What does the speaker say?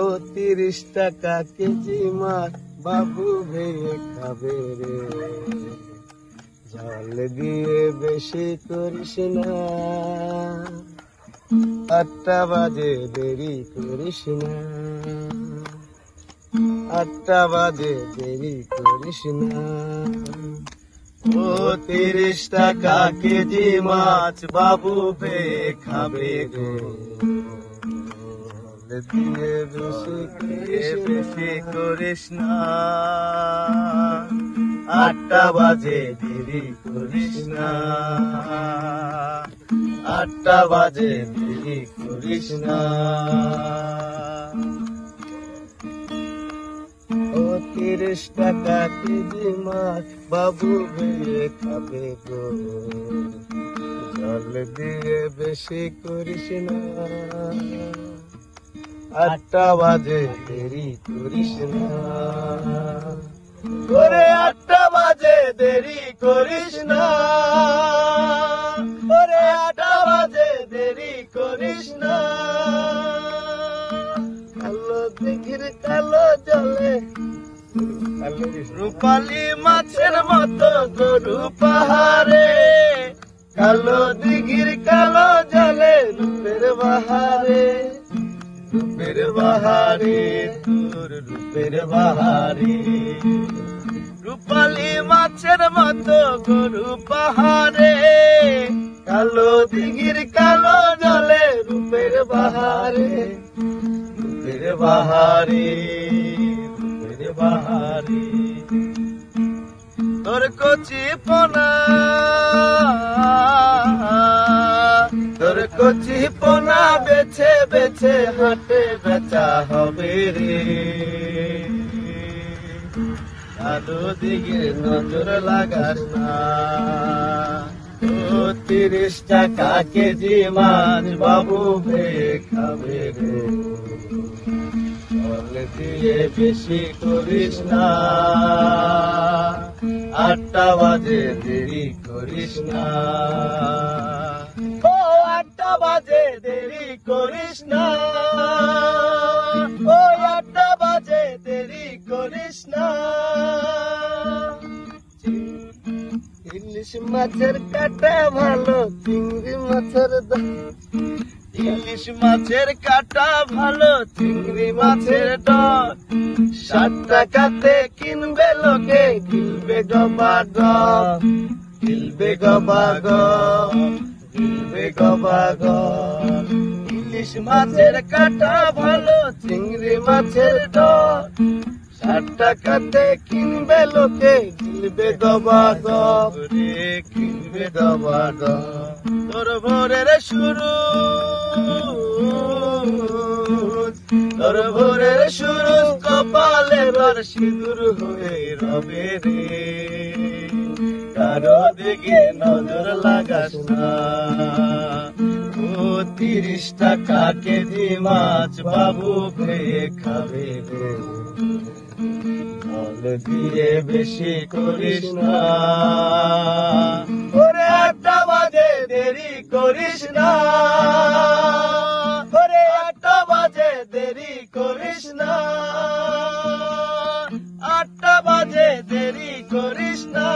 ও 30 টাকা কেজি মাছ বাবু ভেঙে খাবে রে, জল দিয়ে বেশি করিস না, 8টা বাজে দেরি করিস না, 8টা বাজে দেরি করিস না। ও 30 টাকা কেজি মাছ বাবু ভেঙে খাবে রে, দিয়ে বেশি করিস না, 8টা বাজে দেরি করিস না, 8টা বাজে দেরি করিস না। ও 30 টাকা কেজি মাছ বাবু ভেঙে খাবে গো, জল দিয়ে বেশি করিস না, 8টা বাজে দেরি করিস না, ওরে 8টা বাজে দেরি করিস না, ওরে 8টা বাজে দেরি করিস না। কালো দিঘির কালো জলে রূপালী মাছের মতো গরু পাহাড়ে, কালো দিঘির কালো জলে রূপের বাহারে, রূপের বাহারে তোর রূপের বাহারে, রূপালী মাছের মতো গরু পাহাড়ে, কালো দিঘির কালো জলে রূপের বাহারে, রূপের বাহারে, রূপের বাহারে। তোর কচি পোনা, তোর কচি পোনা বেছে বেছে হাটে বেচা হবে রে, কালো দিকে নজর লাগাস না। ও 30 টাকা কেজি মাছ বাবু ভেঙে খাবে রে, জল দিয়ে বেশি করিস না, 8টা বাজে দেরি করিস না, ও 8টা বাজে দেরি করিস না, ও 8টা বাজে দেরি করিস না। ইলিশ মাছের কাটা ভালো, চিংড়ি মাছের ইলিশ মাছের কাটা ভালো, চিংড়ি মাছের ডর, 60 টাকাতে কিনবে লোকে, গিলবে গবাগ, গিলবে গবাগ, গিলবে গবাগ। ইলিশ মাছের কাটা ভালো, চিংড়ি মাছের ডর, 60 টাকাতে কিনবে লোকে, গিলবে গবাগ রে, কিনবে গবাগ। তোর ভোরের শুরু, তোর ভোরের শুরু কপালে বার সিঁদুর হয়ে রবে রে, কারো দিকে নজর লাগাস না। ও 30 টাকা কেজি মাছ বাবু ভেঙে খাবে রে, জল দিয়ে বেশি করিস না, ওরে 8টা বাজে দেরি করিস না, ওরে 8টা বাজে দেরি করিস না, 8টা বাজে দেরি করিস না।